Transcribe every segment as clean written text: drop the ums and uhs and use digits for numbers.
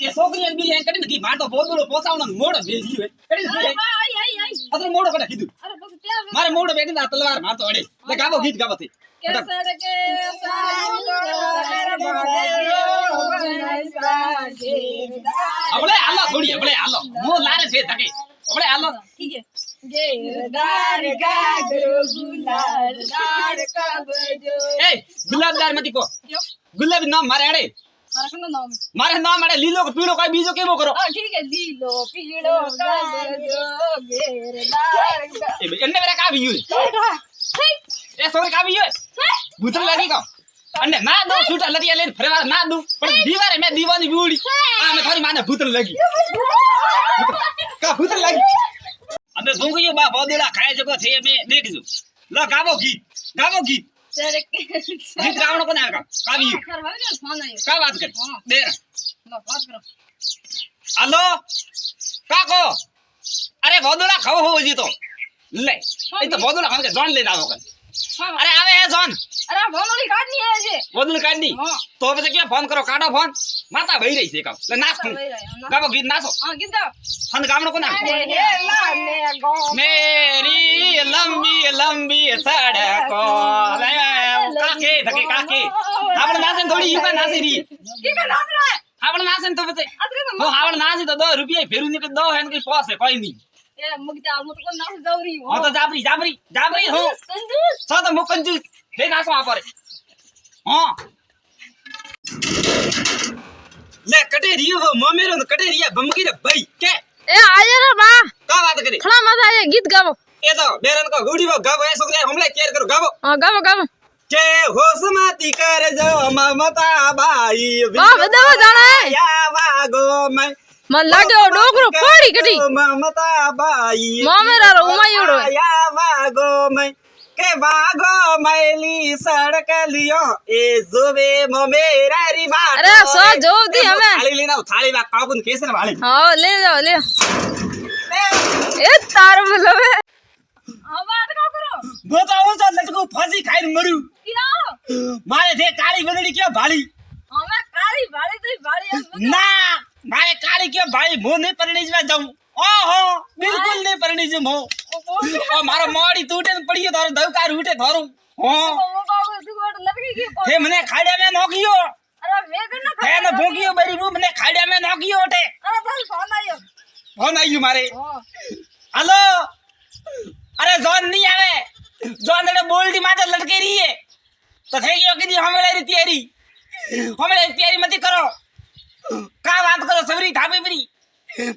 ये सोकरी बी है कड़ी की मार तो बोदुलो पोसावनो मोड़ भेजी है कड़ी आई अतर मोड़ कड़ा कीधु अरे बस क्या मारे मोड़ बैठी ना तलवार मार तो अड़े ले गाबो गीत गाबो थी केसर के सागर बगयो बनसा घेरदार अबले हालो थोड़ी अबले हालो मो लारे छे थके अबले हालो ठीक है घेरदार गागरो गुलाबदार कबजो ए गुलाबदार मती को गुलाबी नाम मारे अड़े मारे नाम अड़े लीलो को पीलो कोई बीजो केबो करो ठीक है लीलो पीलो कबजो घेरदार ए एंडे मेरा का भी यू ए सोरे का भी यू भूतल लगी का अन्ने ना दो सूटा लटिया ले फरेवा ना दू पर दीवारे में दीवानी बूड़ी आ मैं थारी माने भूतल लगी का भूतल लगी अबे भूंगियो बा बोदेला खाए जको छे में देखजो लो गावो गीत तेरे गीत गावनो कोने आका कावी फोन आयो का बात कर दे लो बात करो हेलो काको अरे बोदेला खाओ हो जी तो ले ए तो बोदेला खाओ के जॉन ले जाओ कर अरे आवे है जॉन अरे बोनोली काटनी है जे बोदेला काटनी तो बजे क्या फोन करो काटो फोन माता भई रही छे का ले नाच तू गावो गीत नाचो हां गीत गाओ फन गावनो कोने मेरी लंबी लंबी सड़को ले काके धके काके आपण नाचन थोड़ी युका नाची री की का नाच रहा है आपण नाचन तो बचे वो आपण नाची तो 2 रुपया फेरू नि के 2 है के पास है कोई नहीं ए मुगता मत को नाच गौरी हो हां तो जाबरी हो कंजूस सा तो मुकंजूस ले नाचो आ पर हां ले कटे रियो वो ममेरो न कटे रिया बमकी रे भाई के ए आजा रे बा का बात करे खड़ा मत आए गीत गाओ ए तो बेरन को गुडी वो गावो ऐसो करे हमले केयर करो गावो हां गाओ के होश मती कर जो ममता भाई वाह बदावा जाना है या वागो मैं मन लागे डोकरो पड़ी कटी ममता भाई मामेरा रो उमायोड़ो या वागो मैं के वागो मैली सड़क लियो ए जोवे मेरा री बात अरे सो जो दी हमें थाली लेना थाली बा काबुन केसर वाली हां ले जाओ ले ए तार मतलब है हां बात का करो बताओ तो लटको फांसी खाई मरू क्या मारे थे काली बदड़ी क्या भाली हमें काली भाली तो भाली ना मारे काली क्या भाई मुंह नहीं परणी में जाऊं ओहो बिल्कुल नहीं परणी जे मो ओ मारो मोड़ी टूटे न पड़ियो थारो दवकार उठे थारो हां वो बाबू दुगोट लटकी की थे मने खाड़िया में नोकियो अरे मैं करना थे न भोगियो बरी वो मने खाड़िया में नोकियो उठे अरे चल फोन आयो मारे हां हेलो अरे जॉन नहीं आवे जॉन ने बोल्डी माथे लटके रही है तो थे यो की हमें री तैयारी मत करो का बात करो सबरी थापे बरी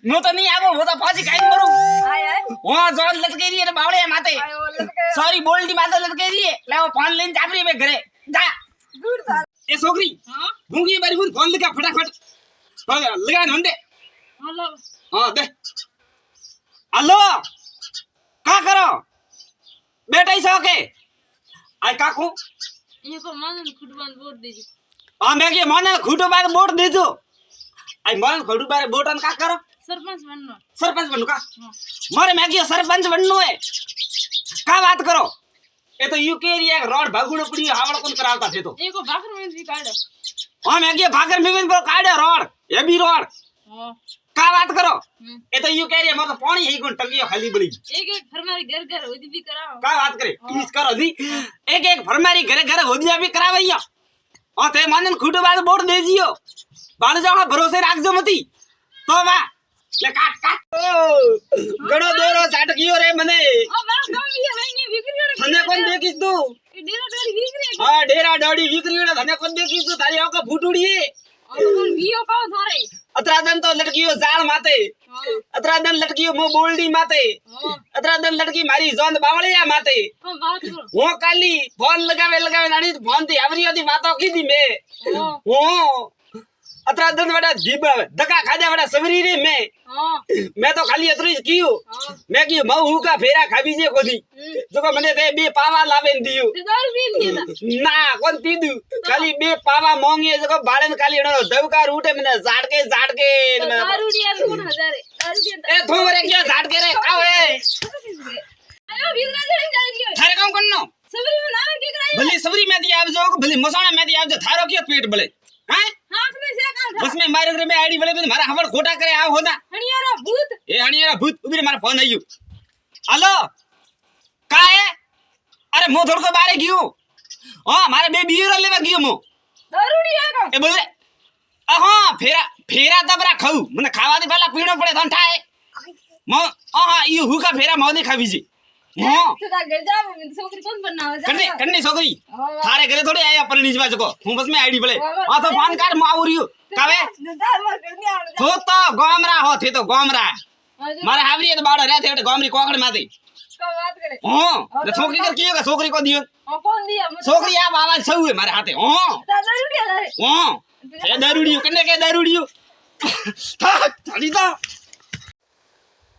मो तो नहीं आवो वो तो फांसी खाई मरू आय वहां जॉन लटके रही है बावड़े माथे आयो लटके सॉरी बोल्डी माथे लटके रही है ले वो फोन लेन जाबरी में घरे जा दूर था ए छोकरी हां भूंगी बारी फोन लगा फटाफट लगा नंदे हेलो हां दे हेलो का करो बेटा ही सके आई काकू ये को मन खुटबान बोट दीजिए हां मैं के मन खुटो बार वोट देजो आई मन खुटो बार वोट अन का करो सरपंच बनू का मारे मैं के सरपंच बननो है का बात करो ये तो यूके एरिया रोड भागुड़ो पड़ी हावड़ कोन करावता थे तो एको भाकर में भी काढो हां मैं के भाकर में को काढे रोड ये भी रोड हां का बात करो ये तो यूके एरिया में तो पानी ही कोन टंगियो खाली बड़ी एक फरमारी घर होदी भी कराओ का बात करे प्लीज करो दी एक फरमारी घर होदिया भी करावैया ओ ते मानन खुटो बाद वोट देजियो बाण जाओ भरोसे राखजो मती तो वा ले काट गणो दोरो साट गयो रे मने ओ बा कम ये नहीं विक्री धने कोन देखिस तू डेरा डोरी विक्री हां डेरा डोडी विक्री धने कोन देखिस तू तारी आंख फूटुड़ी और वियो का थारे अतरादन तो लटकियो जाल माते अतरादन लटकियो मो बोल्डी माते अतरादन लटकी मारी जोंद बावळिया माते हम बात करो वो काली फोन लगावे नानी फोन थी आवरियो थी बातो कीधी मे वो अतरादन बड़ा जीब धक्का खाजा बड़ा सवरी रे मैं तो खाली अतरी कियो मैं की महू का फेरा खाबी जे कोदी जो मने ते बे पावा लावेन दियो ना कोन पीदू खाली बे पावा मोंगे जो बाळन खाली एनो दवकार उठे मने झाडके दारूडिया 3000 ए थोरे क्या झाडके रे कावे अरे विद्रा जई जाई थारे काम करनो सबरी में नावे के कराई भले सबरी में दी आवजो भले मसाणा में दी आवजो थारो के पेट भले हैं हाथ में से का बस में मारे रे में आईडी बड़े मारा हवड़ खोटा करे आ होना हणियारा भूत ए हणियारा भूत उबीरे मारा फोन आयो हेलो का है अरे मो थोड़ को बारे गयो हां मारे बे बियर लेवा गयो मो दारूडी है का ए बोल रे हां फेरा दबरा खाऊ मने खावा दे पहला पीणो पड़े धन थाए मो हां ई हुका फेरा मोदी खावी जी हां तो ता घर जा छोकरी कौन बनावे जा कन्ने छोकरी थारे घरे थोड़ी आया पर नीच बाज को हूं बस में आईडी बड़े आ तो फोन कार्ड मो आवरियो कावे तो गोमरा हो थे तो गोमरा मारे हावरी तो बाड़ो रहते हटे गोमरी कोकड़ माते का बात करे हां तो छोकरी कर कियो का छोकरी को दियो कौन दिया छोकरी आ बाबा सौ है मारे हाथे हां दारूडी है हां ए दारूडियो कन्ने के दारूडियो था थाली तो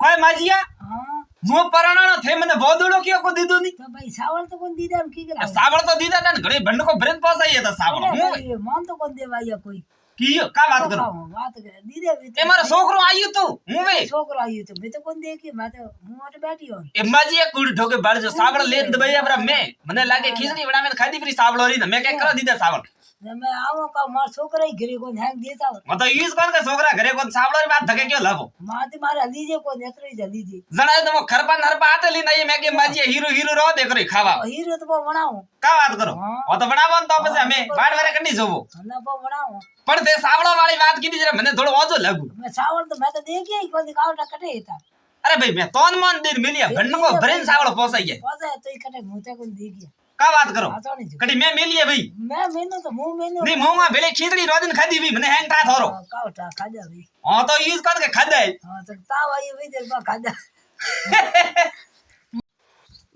ओए माजिया हाँ मो परणाणो थे मने बोदड़ो क्यों को दीदो नी तो भाई सावल तो कौन दीदा की करा सावड़ तो दीदा था घड़े भंड को ब्रेन पास आई था सावड़ हूं मन तो कौन देवा या कोई कियो का बात करो बात करे दीदे भी ए मारो छोकरो आयो तो हूं वे छोकरो आयो तो मैं तो कौन देखी मैं तो मुंह अट बैठी हूं ए माजी एक कुड़ी ठोके बाड़ जो सावड़ ले दबई abra मैं मने लागे खिचड़ी बना में खादी फ्री सावड़ री मैं क्या करो दीदा सावड़ मैं आवो का मार छोकरा ही घरे कोन हैंग देता मतलब ईस कोन के छोकरा घरे कोन सावड़ री बात धके क्यों लाभो माते मारे लीजे को नेत्र ही जली जी जणा तो वो खरपा नरपा आते ली नहीं मैं के माजी हीरो हीरो रो देख रही खावा हीरो तो बनाओ का बात करो वो तो बनावो तो પછી અમે બાડ વારે કડી જોવો ना पो बनाओ પણ તે સાવળો વાળી વાત કીધી જરા મને થોડો ઓજો લાગુ मैं सावल तो मैं तो देखी ही कोन कावटा कटे था अरे भाई मैं तोन मन दिन मिलिया भंड को ब्रेन सावड़ो पोसाई गया पता तो ही कटे मुंह कोन देखी का बात करो आता नहीं कड़ी मैं मिलिया भाई मैं मैंने तो मुंह मैंने नहीं मुंह में भेले खिचड़ी रोदिन खादी भी मने हैंग था थोरो कावटा खाजा भी हां तो ईस कोन के खादा है हां तो ताव आई भी देर बा खाजा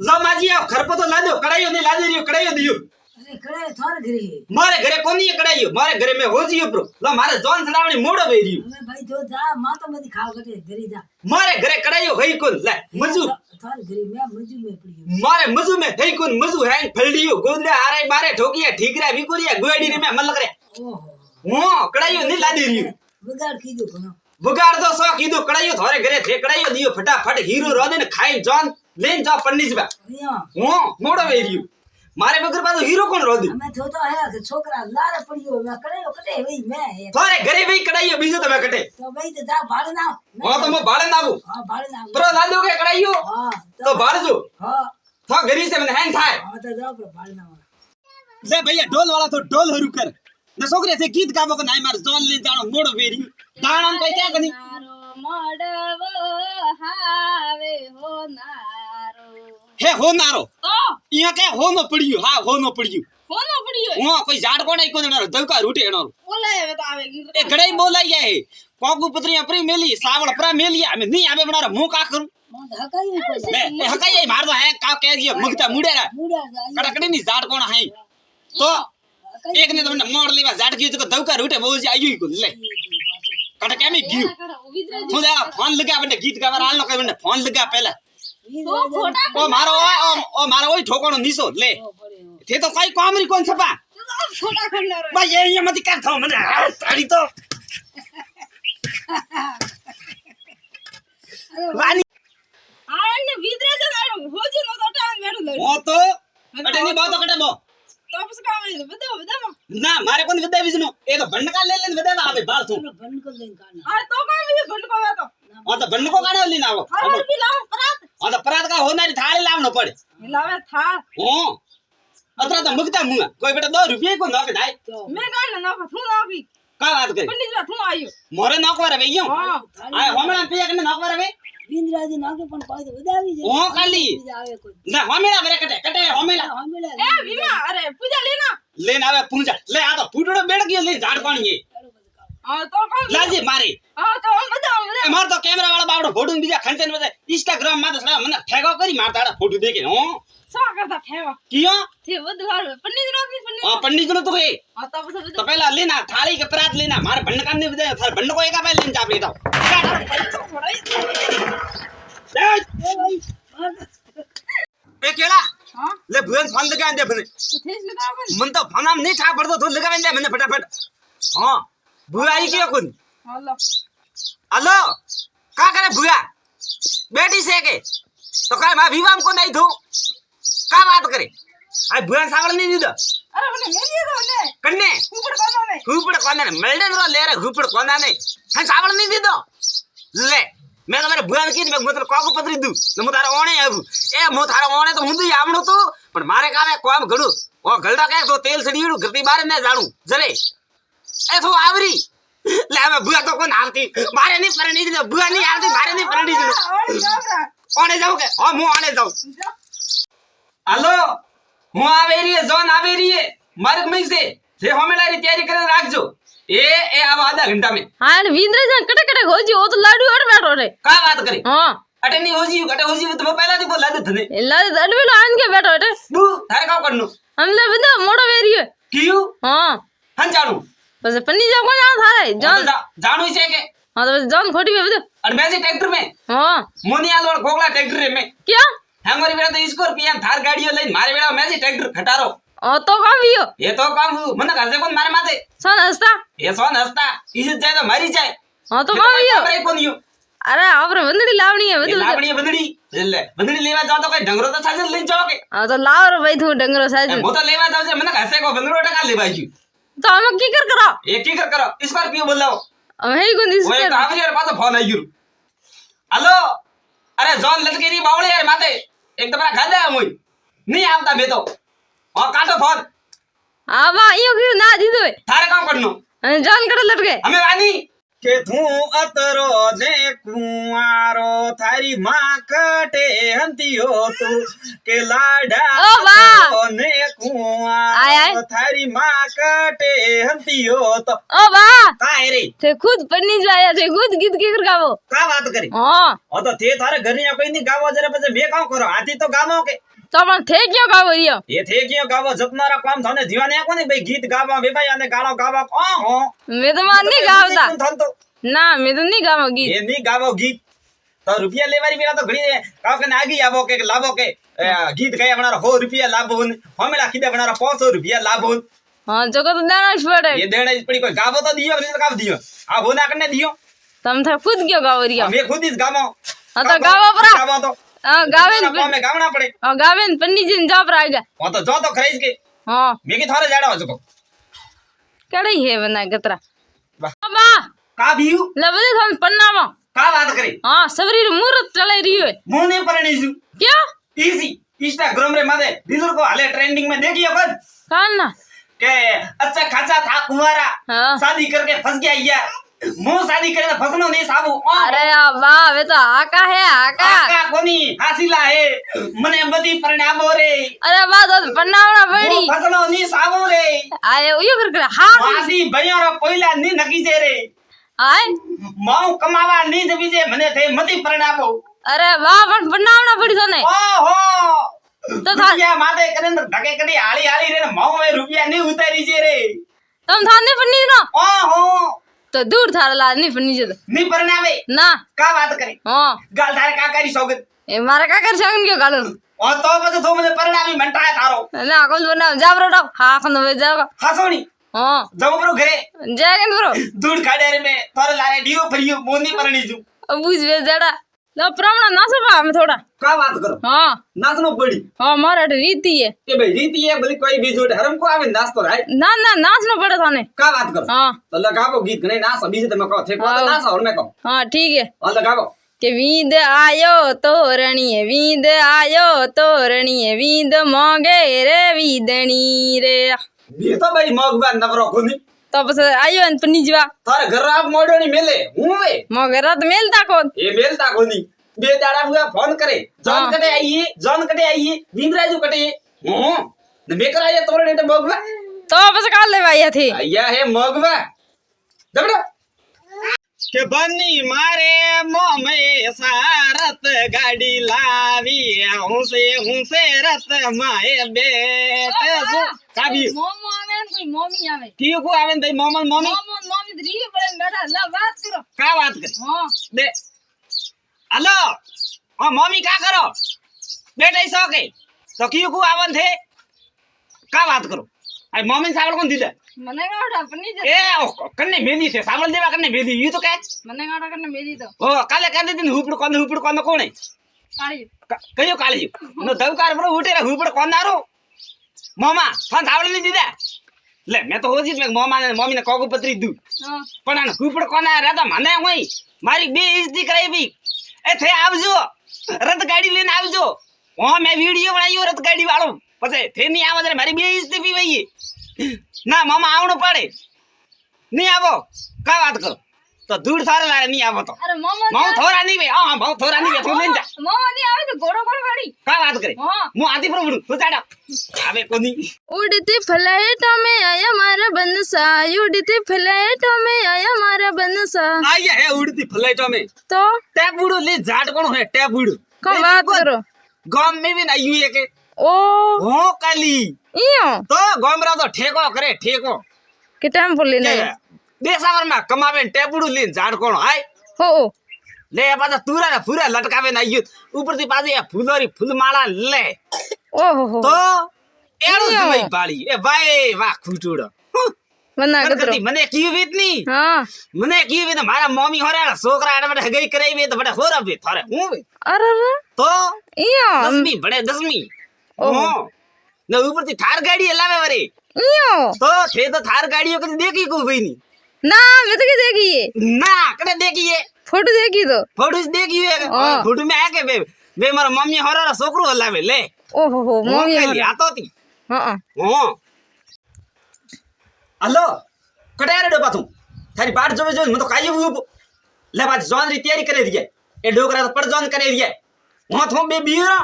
लो माजी आओ खरपो तो ला दो कढ़ाईयो नहीं ला दे रियो कढ़ाईयो दियो अरे करे थार घरे मारे घरे कोनी कढ़ाईयो मारे घरे में हो जियो प्रो लो मारे जोन सलावणी मोड़ो वे रियो अरे भाई जो जा मां तो मत खाओ कटे घरे जा मारे घरे कढ़ाईयो हई कोन ले मजू थार घरे मैं मजू में पड़ी मारे मजू में हई कोन मजू हैंग फलडियो गोदरे आरे मारे ठोकिया ठीकरा विकुरिया गोड़ी रे में मन लग रे ओहो हां कढ़ाईयो नहीं ला दे रियो बगाड़ की दो कोनो बुगाड़ दो सो कीधो कढ़ाईयो थारे घरे थे कढ़ाईयो दियो फटाफट हीरो रोदे ने खाई जॉन लेन जा पन्नीज बा या हां मोड़ो वे रियो मारे बगर बा हीरो कोन रोदी मैं तो है कि छोकरा लारे पड़ियो मैं करे कटे भाई मैं थारे घरे भाई कढ़ाईयो बीजो तो मैं कटे तो भाई तो जा भाड़ ना हां तो मैं बाड़े नाबू हां भाड़ ना प्रो ला दोगे कढ़ाईयो हां तो बाड़ जो हां था घरी से मैंने हैंग थाए हां तो जा पर भाड़ ना ले भैया ढोल वाला तो ढोल हरू कर न सोकरे से गीत गाबो को नाई मार जॉन ले जानो मोड़ो वेरी दाणन कोई क्या कनी नारो मडवो हावे हो नारो हे हो नारो तो इया के हो न पड़ियो हां हो न पड़ियो होनो पड़ियो हां कोई झाड़ कोण आई कोन दवका रूटे एनो ओले હવે તો આવે ए गड़ाई बोलाई है कोगु पुत्री अपरी मेली सावड़ प्रा मेली हमें नहीं आवे बना मुंह का करूं मन हकाई को मैं हकाई मार दो है का कह दियो मुगता मुड़ेरा मुड़ा जा कड़कड़ी नहीं झाड़ कोण है तो एक ने तो मैंने मोड़ लेवा झाड़ की तो दवका रूटे बोल जी आयु को ले कड़के में गियो तू दे फोन लगा बने गीत गावर आल नो कह बने फोन लगा पहला तो खोटा ओ मारो ओई ठोकणो निसो ले थे तो कोई कामरी कोन छपा खोटा खंडर भाई ये मत कर थो मने ताड़ी तो वानी આને વિદ્રે જ હોજી નો તો ટાંગ બેઠો લે ओ तो कटे नहीं बात कटे बो તો પછી કામ બધો બધો ना मारे कोन विदा विजनो ए तो भंड का ले ले विदा आवे बाल तू बन को लेन काना આ તો કામ છે ઘંટ કોવા તો ओ तो भंड को काने ली ना वो હર બી લાવ પરાત ओ तो परात का होना थाली लावनो पड़े લાવે થા ओ अतरा तो मुगता मुंगा कोई बेटा 2 रुपया को नोक दाई મે કાન ના થું નાખી का बात करे પંડિત વા થું આયો मोरे नोक वारे भैया हां आ होमला पिया कने नोक वारे वे बिंद्राजी नाके पण कोई तो बदावी जे ओ काली आवे कोई ना होमेला बरे कटे होमेला हम मिले એ વિમા અરે પૂજા લેના लेन आवे पूंजा ले आ तो फूटड़ो बेड़ गयो ले झाड़ कोण ये હા તો કામ लाजी मारे હા તો બધો ए मार तो कैमरा वाला बावड़ो फोटो बीजा खंचन बजे इंस्टाग्राम में तो सला मने ठेगो करी मारता फोटो देखे हो સા કરતા ફેવા कियो તે બધું હાલ પંડિત નાખી પંડિત आ पंडित ने तो कहे હા તો પછી तो पहला लेना थाली के परात लेना मारे भंड काम नहीं बजे थार भंड को एका पहले लेन चाप लेता ए केला હા ले भुवन फोन लगा दे बने તો થેસ લગાવન मन तो फोन हम नहीं छा पड़तो तो लगा दे मैंने फटाफट हां बुआ आई के कोन હાલો हेलो का करे बुआ बेटी से के तो काय मा विवाम को नहीं थू का बात करे आ बुआ सावल नहीं दीदा અરે મને મેલી દો ને કન્ને ઉપર કોનો ને હુપડ કોને મેલ્ડન રો લેરે હુપડ કોના ને હા સાવળ નહીં દીધો લે મેં તમારે ભુવાને કીધું મેં તને કોક પતરી દઉં ને હું તારા ઓણે આવ્યું એ હું તારા ઓણે તો હું આવડું તું પણ મારે કામે કોમ ઘડું ઓ ગળડા કે તો તેલ સડીયું ઘરતી બારે ને જાણું જરે એ તો આવરી લે હવે ભુવા તો કોણ આવતી મારે નહીં પરણી દીધો ભુવા નહીં આવતી મારે નહીં પરણી દીધો ઓણે જાવ કે હા હું ઓણે જાઉં હાલો હું આવે રીએ જોન આવે રીએ માર્ગ મે છે જે હોમેલારી તૈયારી કરીને રાખજો એ આવા આધા ઘંટા में हां ने वींद्र जन कटे कटे होजी ओ तो लाडू अड़ बैठो रे का बात करे हां अटे नहीं होजी अटे होजी तो पहला तो बोला दे ला अडवेलो आन के बैठो रे तू थारे का करनो हमले बंदा मोड़ो वेरियो क्यों हां हन जाणू बस पन्नी जाओ कोन थारे जान जाणू छे के हां तो जान खोटी में बदो और मैं जी ट्रैक्टर में हां मोनी आलोड़ गोगला ट्रैक्टर में क्या हमारी बेटा तो स्कॉर्पियन थार गाड़ियों लई मारे बेटा मैं जी ट्रैक्टर खटारो ओ तो कावियो ये तो काम मन घर से कौन मारे माथे सन हस्ता ये सोन हंसता इज्जत जाए तो मारी जाए हां तो कावियो अरे कौन यो अरे आपरे बंदड़ी लावनी है ये बदो लावड़ी बंदड़ी ले बंदड़ी लेवा जाओ तो कोई ढंगरो तो साजन ले जाओगे हां तो लाव रे भाई तू डंगरो साज वो तो लेवा जाओ से मन घर से को बंदरो टका लेवा जी तो हम की कर करो एक ही करो स्कॉर्पियो बोलाओ हम है कोन वो एक आवरी यार पास फोन आई गयो हेलो अरे जॉन लटकेरी बावळे यार माथे एक तो बड़ा खादा मुई नहीं आवता मैं तो हां काटो फोन आवा यो की ना दीदो थारे काम करनो जान कड़े लट गए हमें वानी के थू अतरो ने कुंवारो थारी मां कटे हंतियो तू के लाडा ओ वाह ने आय, कुंवारो आय। थारी मां कटे हंतियो तो ओ वाह काहे रे ते खुद पन्नी जो आया थे खुद गीत की कर गावो का बात करी हां ओ तो थे थारे घर ने कोई नहीं गावो जरे પછી મે કામ કરો આથી તો ગામો કે तो अपन थे क्यों गावो रियो ये थे क्यों गावो जतनारा काम थाने दीवाने कोनी भाई गीत गावा वे भाई आने गालो गावा ओ हो मैं तो मान नहीं गावता थान तो ना मैं तो नहीं गावो गीत ये नहीं गावो गीत तो रुपया लेवारी बेला तो घणी काव के आगी आवो के लाभो के गीत गाया बनारा 100 रुपया लाभो हमेला खीदे बनारा 500 रुपया लाभो हां जको तो देना पड़े ये देना पड़ी कोई गावो तो दियो नहीं तो गाव दियो आ होना करने दियो तुम थे खुद क्यों गावो रियो मैं खुद इस गावो हां तो गावो परा गावो तो हां गावेन में गावना पड़े गावेन पन्नी जिन जा पर आएगा वो तो जो तो खरीद के हां मैं की थारे जाड़ा हो चुको कड़ई है बना गतरा वाह। अबा का बियू लबदे थन पन्ना में का बात करे हां सबरी मुहूर्त चले रियो मुंह नहीं परणी जू क्या इजी इंस्टाग्राम रे मादे दिलर को हाले ट्रेंडिंग में देखियो कद कान ना के अच्छा खासा था कुंवारा हां शादी करके फंस गया यार मुंह शादी करे तो फसनो नहीं साबू अरे वाह वे तो आका है आका आका कोनी हासिला है मने बदी परिणाम हो रे अरे वाह तो पन्नावना पड़ी फसनो नहीं साबू रे अरे उयो कर हां वादी भैया रो कोइला नहीं नकी जे रे आए माऊ कमावा नहीं जबी जे मने थे मती परिणाम हो अरे वाह पण पन्नावना पड़ी तने ओहो तो था रुपया मादे करे धके कडी हाली हाली रे माऊ में रुपया नहीं उतारी जे रे तुम थाने पन्नी ना ओहो तो दूर थारा ला नहीं पन्नी जो नहीं परिणामे ना का बात करे हां गाल थारे का करी सोगत ए मारा का कर सकन क्यों गालो और तो પછી તો મને પરિણામી મંટાય થારો ना कौन बना जाबरो डाव हां खन वे जाओ હાસોણી हां જમ બરો ઘરે जागन ब्रो दूध ખાડે રે મે તોર લારે ડીઓ ફરિયો મોની પરણી જુ अबूज वे जड़ा लो प्रमाण ना सब हम थोड़ा का बात करो हां नाचनो पड़ी हां मारा रीति है ए भाई रीति है भले कोई भी जोड़ हरम को आवे नाच तो राय ना ना नाचना पड़े थाने का बात करो हां तो लगावो गीत गने नाच बीजे तमे कहो थे को तो नाच और मैं कहो हां ठीक है और लगावो के वींद आयो तोरणीए वींद आयो तोरणीए वींद मोगे रे वीदणी रे ये तो भाई मगबा नवरो कोनी तो बस आयो अन पन्नी जवा तारे घर आप मोडोनी मेले हूं वे मोगे रात मेलता कोन ये मेलता कोनी बे दाड़ा हुआ फोन करे जॉन हाँ। कटे आइए विंद्राजू कटे हूं ने बेकर आया तोरे ने मगबा तो बस काल ले भाई थी आया है मगबा जबड़ो के बनी मारे मोह में सारत गाड़ी लावी हूं से रत माए बेटे सु काबी मोमो आवे कोई मोमी आवे कियो को आवे दई मोमन मोमी मोमो मोमी री पड़े बेटा ला बात करो का बात करे हां दे हेलो ओ मम्मी का करो बेटा ऐसा के तो कियो को आवन थे का बात करो आई मम्मी सावल कौन दीदा मने गाड़ा पन्नी जे ए कन्ने मेली थे सावल देवा कन्ने मेली ये तो क्या मने गाड़ा करने मेरी तो ओ काले कहते दिन हुपड़ कौन कोण है काली कहियो काले नो दवकार बरो उठे हुपड़ कौन दारो મોમા ફોન થાવડે નહીં દીધા લે મેં તો હોજી મેં મોમા ને મમ્મી ને કોગુ પતરી દઉં હા પણ આને કુપડ કોના રહેતા મને હોય મારી બે ઇજ્જતી કરાવી એ થે આવજો રથ ગાડી લઈને આવજો હો મેં વિડિયો બનાવ્યો રથ ગાડી વાળો પછી થે નહીં આવે ત્યારે મારી બે ઇજ્જતી પીવાઈ ના મામા આવણું પડે નહીં આવો કા વાત કરો તો દૂર થારે લારે નહીં આવો તો અરે મોમો માઉ થોરા નહીં વે હા માઉ થોરા નહીં વે તું લઈને જા મોમો ની આવે તો ઘોડો કોણ વાળી કા વાત કરે હા હું આથી પ્રભુ તું ચાડા આવે કોની उड़ती फ्लाइटों में आया मारा बनसा उड़ती फ्लाइटों में आया मारा बनसा આયા હે ઉડતી ફલાઈટો મે तो ટેબુડો લે ઝાડ કોણ હે ટેબુડો कब बात करो ગામ મે બી ના યુ કે ओ હો કાલી इयो તો ગામરા તો ઠેકો કરે ઠેકો के टेम्पो लेने કે દેસાવર માં કમાવે ટેબુડું લઈને ઝાડ કોણ હાય हो લે પાછા તુરા ને ફૂરા લટકાવે ના યુ ઉપરથી પાછી આ ફૂલોરી ફૂલમાળા લે ओ हो તો એનું સમય પાડી એ ભાઈ વાહ ખૂટુડો बना के કરતી મને કીયું વેત ની हाँ મને કીયું વેત મારા મમ્મી હોરા છોકરા આડે બડે ગઈ કરાવી તો બડે હોરા બે થારે હું વે अरे તો इयो 10મી બડે 10મી ઓહો. ને ઉપરથી થાર ગાડી હલાવે વરે इयो તો થે તો થાર ગાડીઓ કદી દેખી કો ભાઈ ની ना मैं तो क्या देखी है ના કડે દેખીએ फोटो देखी तो ફોટો દેખી હે હા. ફોટો મે આ કે બે બે મારા મમ્મી હોરા છોકરો હલાવે લે ओ हो मम्मी મોકેલી આ તો તી हाँ હો હલો કટારે ડોપા તું તારી બાટ જોવે જોવે મને તો કાઈ ઉભો લે બાદ જોન રી તૈયારી કરી દીએ એ ડોકરા તો પર જોન કરી દીએ હું તો બે બીરો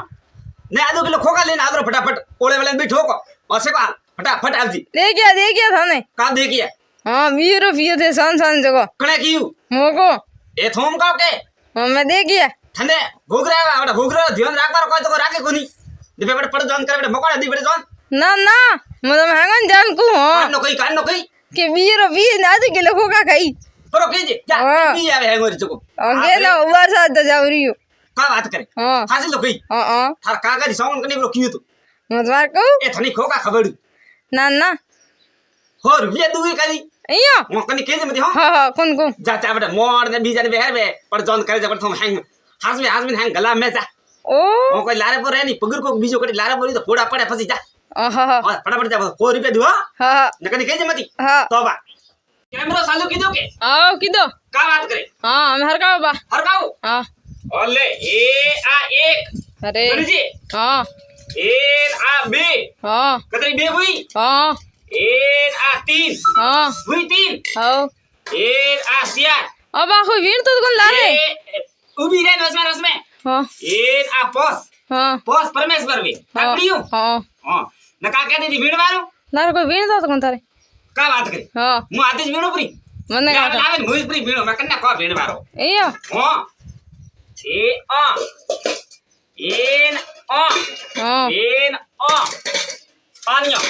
ને આદો કિલો ખોકા લઈને આદરો ફટાફટ ઓળે વેલે બેઠો કો ઓસે કો ફટાફટ આવજી देखिया था ने કા દેખીએ हाँ वीरो फियो थे सान जगह કણે કીયું मोको એ થોમ કાવ કે हाँ मैं देखिया થને ઘોઘરા આવડા ઘોઘરા ધ્યાન રાખવાનો કોઈ તો રાખે કોની દે બેડ પર જોન કરે બેડ મકોડા દી બેડ જોન ना ना मतलब हैंगन जान को हाँ કાન નો કઈ કે વીરો વી નાદ કે લોકો કા ખાઈ પરો કીજે જા હા. ઈ આવે હે ગોરી ચકો અગે ના ઉવાર સાથ જાવ રહ્યો કા વાત કરે હા હાસી લો કઈ હા થાર કાગજ સોન કને બરો કીયું તું હું તમાર કહું એ થની ખોકા ખબડ્યું ના ના હો રૂપિયા દુગી કરી અહીંયા હું કની કેજે મતી હો હા કોણ કોણ જા ચા બેટા મોર ને બીજા ને બેહર બે પર જોન કરે જબર થમ હેંગ હાસમે હેંગ ગલા મે જા ઓ હું કોઈ લારે પર ની પગર કો બીજો કડી લારે પર તો ફોડા પડે ફસી જા હા હા ફટાફટ જા 4 રૂપિયા દો હા ને કની કેજે મતી હા તોબા કેમેરો ચાલુ કીધો કે આવ કીધો કા વાત કરે હા અમે હરકાવ બા હરકાવ હા ઓલે એ આ એક અરે ગણીજી હા એ આ બે હા કતરી બે હુઈ હા એ આ तीन હા હુઈ 3 હા એ આ 4 अब आखो वीण तो कौन लारे ઉભી રહે રસમે हाँ એ આ પોસ हाँ પોસ પરમેશ્વર વે કાકડીયું हाँ હા નકા કહે દીધી ભીડવાળું लारे कोई वीण तो कौन थारे કા વાત કરી हाँ હું આતે જ ભીડો પરી मने का આવે મુઈ પરી ભીડો મે કન્ના કો ભીડવાળો एयो હા એ આ એન આ हाँ એન આ પાણીઓ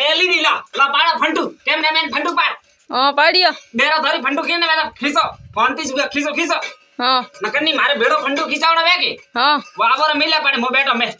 એ લીધી લા લા પાડા ફંટુ કેમ ને મેન ફંટુ પાડ हाँ पाड़ियो બેરો ધરી ફંટુ ખીને મેં ખીસો 35 રૂપિયા ખીસો हाँ નકરની મારે બેડો ફંટુ ખીચાવણો વે કે हाँ વાવર મિલે પડે મો બેટો મે